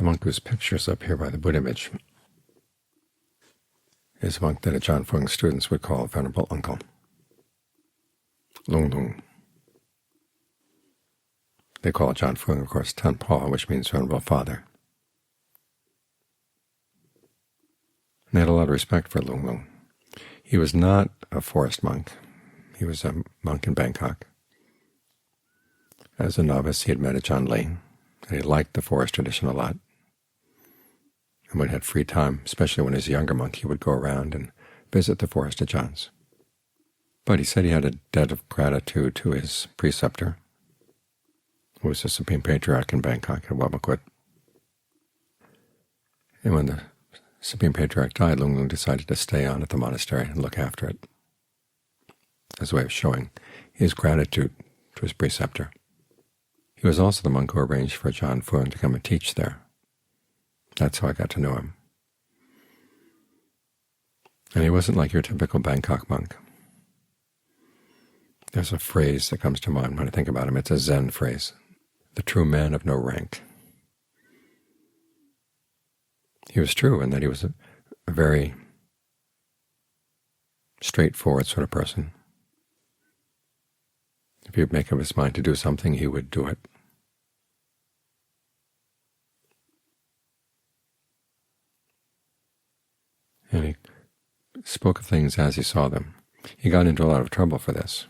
The monk whose picture is up here by the Buddha image is a monk that Ajahn Fuang's students would call Venerable Uncle, Lung Lung. They call Ajahn Fuang, of course, Tanpa, which means Venerable Father. And they had a lot of respect for Lung Lung. He was not a forest monk. He was a monk in Bangkok. As a novice, he had met Ajahn Ling, and he liked the forest tradition a lot. And when he had free time, especially when he was a younger monk, he would go around and visit the forest Ajahns. But he said he had a debt of gratitude to his preceptor, who was the Supreme Patriarch in Bangkok at Wamakut. And when the Supreme Patriarch died, Lung Lung decided to stay on at the monastery and look after it, as a way of showing his gratitude to his preceptor. He was also the monk who arranged for Ajahn Fuang to come and teach there. That's how I got to know him. And he wasn't like your typical Bangkok monk. There's a phrase that comes to mind when I think about him. It's a Zen phrase, the true man of no rank. He was true in that he was a very straightforward sort of person. If he would make up his mind to do something, he would do it. And he spoke of things as he saw them. He got into a lot of trouble for this.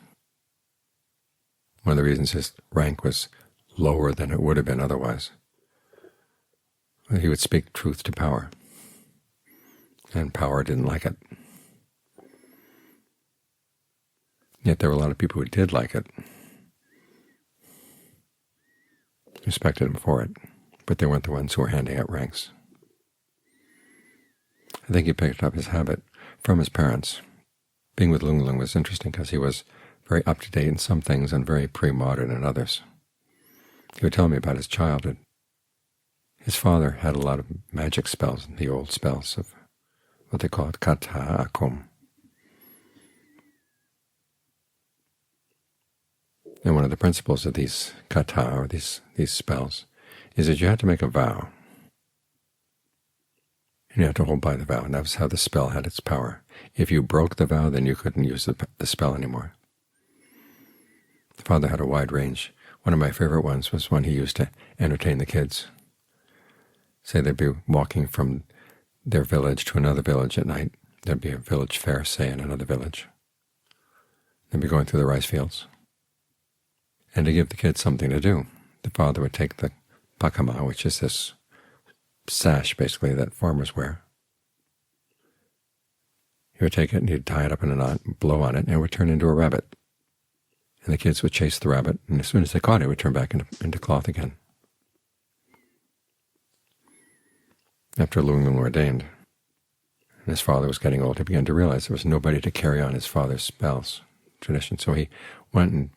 One of the reasons his rank was lower than it would have been otherwise. He would speak truth to power, and power didn't like it. Yet there were a lot of people who did like it, respected him for it, but they weren't the ones who were handing out ranks. I think he picked up his habit from his parents. Being with Lung Lung was interesting because he was very up-to-date in some things and very pre-modern in others. He would tell me about his childhood. His father had a lot of magic spells, the old spells of what they called kata akum. And one of the principles of these kata, or these spells, is that you had to make a vow. And you had to hold by the vow, and that was how the spell had its power. If you broke the vow, then you couldn't use the spell anymore. The father had a wide range. One of my favorite ones was one he used to entertain the kids. Say they'd be walking from their village to another village at night. There'd be a village fair, say, in another village. They'd be going through the rice fields. And to give the kids something to do, the father would take the pakama, which is this sash, basically, that farmers wear. He would take it and he'd tie it up in a knot, blow on it, and it would turn into a rabbit. And the kids would chase the rabbit, and as soon as they caught it, it would turn back into cloth again. After Lung Lung ordained, and his father was getting old, he began to realize there was nobody to carry on his father's spells tradition. So he went and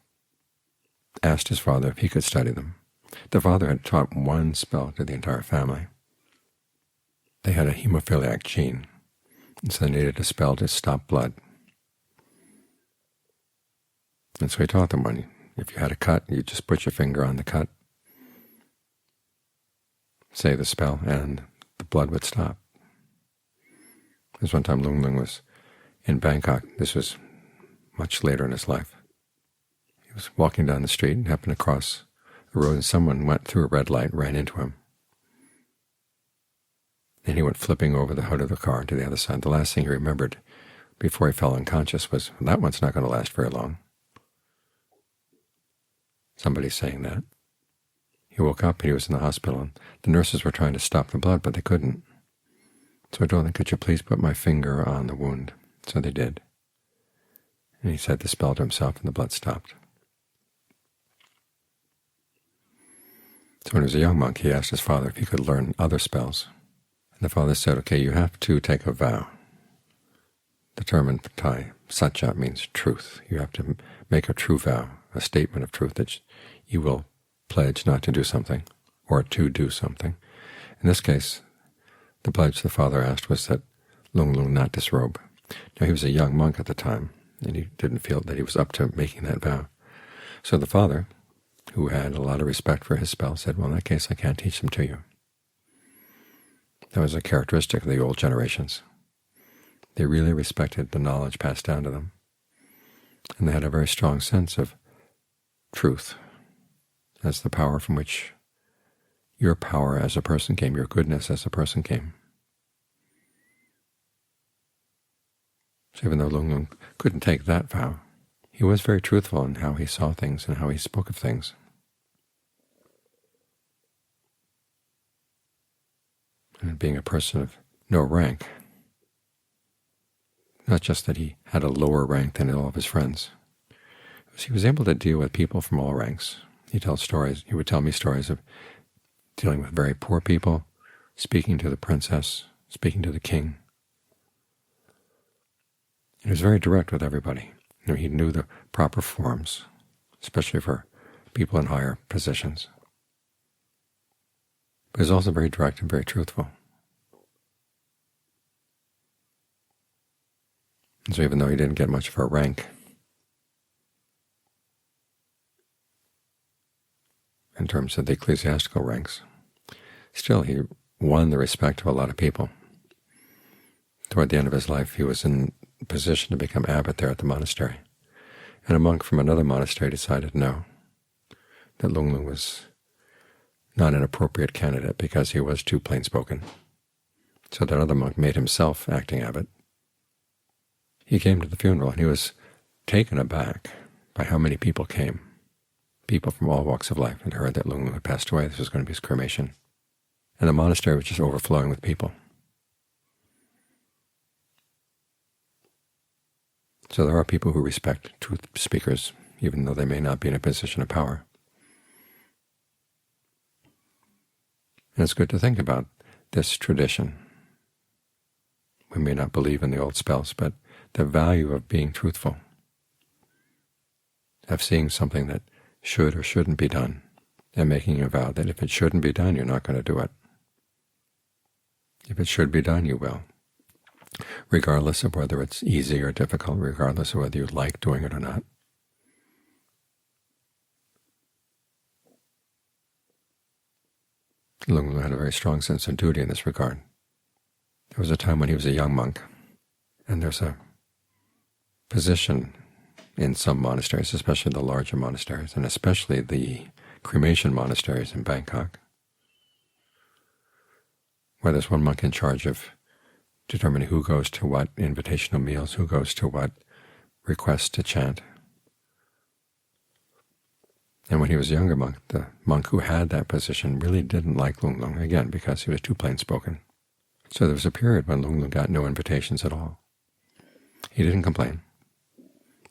asked his father if he could study them. The father had taught one spell to the entire family. They had a hemophiliac gene, and so they needed a spell to stop blood. And so he taught them one. If you had a cut, you just put your finger on the cut, say the spell, and the blood would stop. There's one time Lung Lung was in Bangkok. This was much later in his life. He was walking down the street and happened to cross the road, and someone went through a red light and ran into him. And he went flipping over the hood of the car to the other side. The last thing he remembered before he fell unconscious was, that one's not going to last very long. Somebody saying that. He woke up and he was in the hospital, and the nurses were trying to stop the blood, but they couldn't. So I told them, could you please put my finger on the wound? So they did. And he said the spell to himself, and the blood stopped. So when he was a young monk, he asked his father if he could learn other spells. And the father said, okay, you have to take a vow. The term in Thai, satya, means truth. You have to make a true vow, a statement of truth that you will pledge not to do something or to do something. In this case, the pledge the father asked was that Lung Lung not disrobe. Now, he was a young monk at the time, and he didn't feel that he was up to making that vow. So the father, who had a lot of respect for his spell, said, well, in that case, I can't teach them to you. That was a characteristic of the old generations. They really respected the knowledge passed down to them, and they had a very strong sense of truth as the power from which your power as a person came, your goodness as a person came. So even though Lung Lung couldn't take that vow, he was very truthful in how he saw things and how he spoke of things. And being a person of no rank, not just that he had a lower rank than all of his friends, he was able to deal with people from all ranks. He would tell me stories of dealing with very poor people, speaking to the princess, speaking to the king. He was very direct with everybody. He knew the proper forms, especially for people in higher positions. But he was also very direct and very truthful. And so even though he didn't get much of a rank in terms of the ecclesiastical ranks, still he won the respect of a lot of people. Toward the end of his life, he was in a position to become abbot there at the monastery, and a monk from another monastery decided no, that Lung Lung was not an appropriate candidate because he was too plain-spoken. So that other monk made himself acting abbot. He came to the funeral, and he was taken aback by how many people came. People from all walks of life had heard that Lung Lung had passed away. This was going to be his cremation. And the monastery was just overflowing with people. So there are people who respect truth speakers, even though they may not be in a position of power. And it's good to think about this tradition. We may not believe in the old spells, but the value of being truthful, of seeing something that should or shouldn't be done, and making a vow that if it shouldn't be done, you're not going to do it. If it should be done, you will, regardless of whether it's easy or difficult, regardless of whether you like doing it or not. Lung Lung had a very strong sense of duty in this regard. There was a time when he was a young monk, and there's a position in some monasteries, especially the larger monasteries, and especially the cremation monasteries in Bangkok, where there's one monk in charge of determining who goes to what invitational meals, who goes to what requests to chant. And when he was a younger monk, the monk who had that position really didn't like Lung Lung, again, because he was too plain-spoken. So there was a period when Lung Lung got no invitations at all. He didn't complain.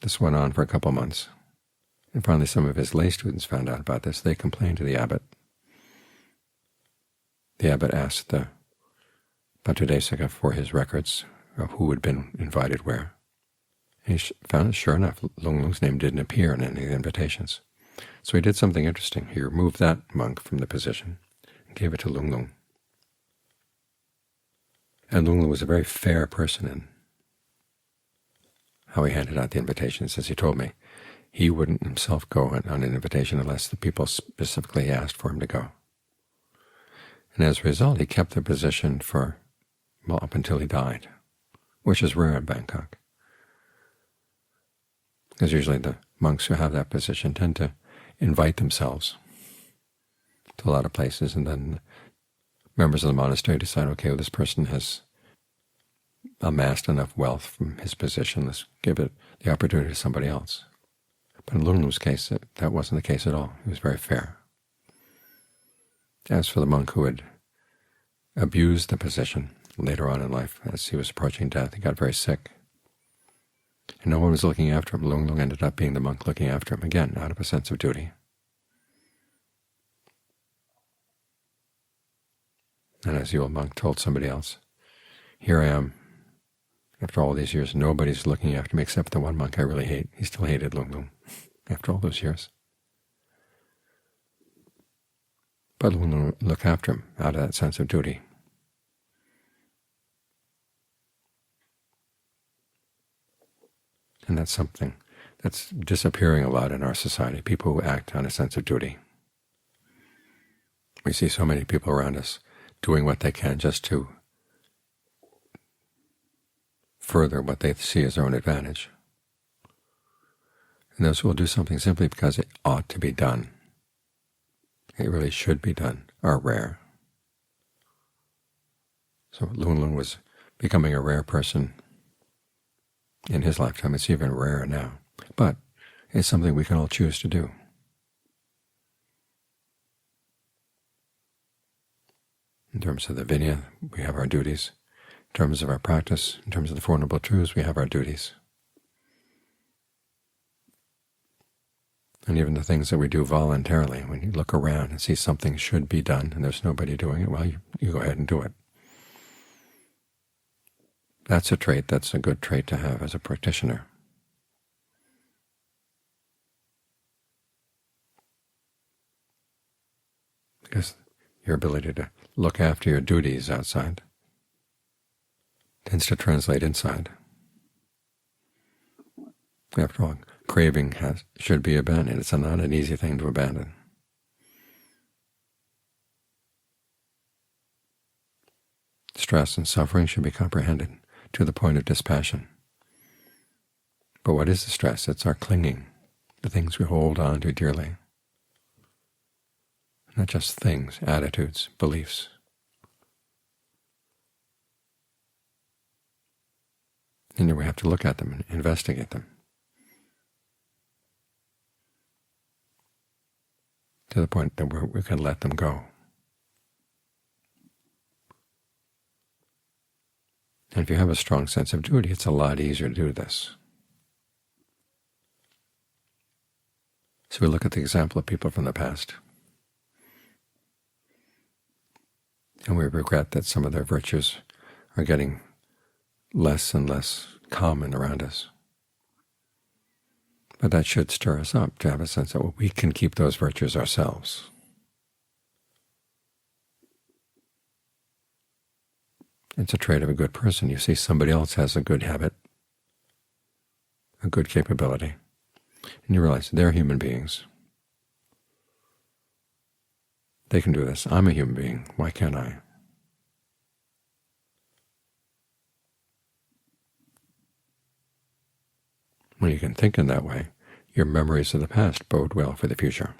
This went on for a couple months. And finally some of his lay students found out about this. They complained to the abbot. The abbot asked the Bhattacharya for his records of who had been invited where. And he found, sure enough, Lung Lung's name didn't appear in any of the invitations. So he did something interesting. He removed that monk from the position and gave it to Lung Lung. And Lung Lung was a very fair person in how he handed out the invitations. As he told me, he wouldn't himself go on an invitation unless the people specifically asked for him to go. And as a result, he kept the position for, well, up until he died, which is rare in Bangkok. Because usually the monks who have that position tend to invite themselves to a lot of places, and then members of the monastery decide, okay, well, this person has amassed enough wealth from his position, let's give it the opportunity to somebody else. But in Lung Lung's case, that wasn't the case at all. He was very fair. As for the monk who had abused the position later on in life, as he was approaching death, he got very sick. And no one was looking after him. Lung Lung ended up being the monk looking after him, again, out of a sense of duty. And as the old monk told somebody else, here I am, after all these years, nobody's looking after me except the one monk I really hate. He still hated Lung Lung after all those years. But Lung Lung looked after him out of that sense of duty. And that's something that's disappearing a lot in our society, people who act on a sense of duty. We see so many people around us doing what they can just to further what they see as their own advantage. And those who will do something simply because it ought to be done, it really should be done, are rare. So Lun Lun was becoming a rare person in his lifetime. It's even rarer now. But it's something we can all choose to do. In terms of the Vinaya, we have our duties. In terms of our practice, in terms of the Four Noble Truths, we have our duties. And even the things that we do voluntarily, when you look around and see something should be done and there's nobody doing it, well, you go ahead and do it. That's a trait, that's a good trait to have as a practitioner. Because your ability to look after your duties outside tends to translate inside. After all, craving should be abandoned. It's not an easy thing to abandon. Stress and suffering should be comprehended to the point of dispassion. But what is the stress? It's our clinging, the things we hold on to dearly. Not just things, attitudes, beliefs. And we have to look at them and investigate them, to the point that we can let them go. And if you have a strong sense of duty, it's a lot easier to do this. So we look at the example of people from the past, and we regret that some of their virtues are getting less and less common around us. But that should stir us up to have a sense that we can keep those virtues ourselves. It's a trait of a good person. You see somebody else has a good habit, a good capability, and you realize they're human beings. They can do this. I'm a human being. Why can't I? When you can think in that way, your memories of the past bode well for the future.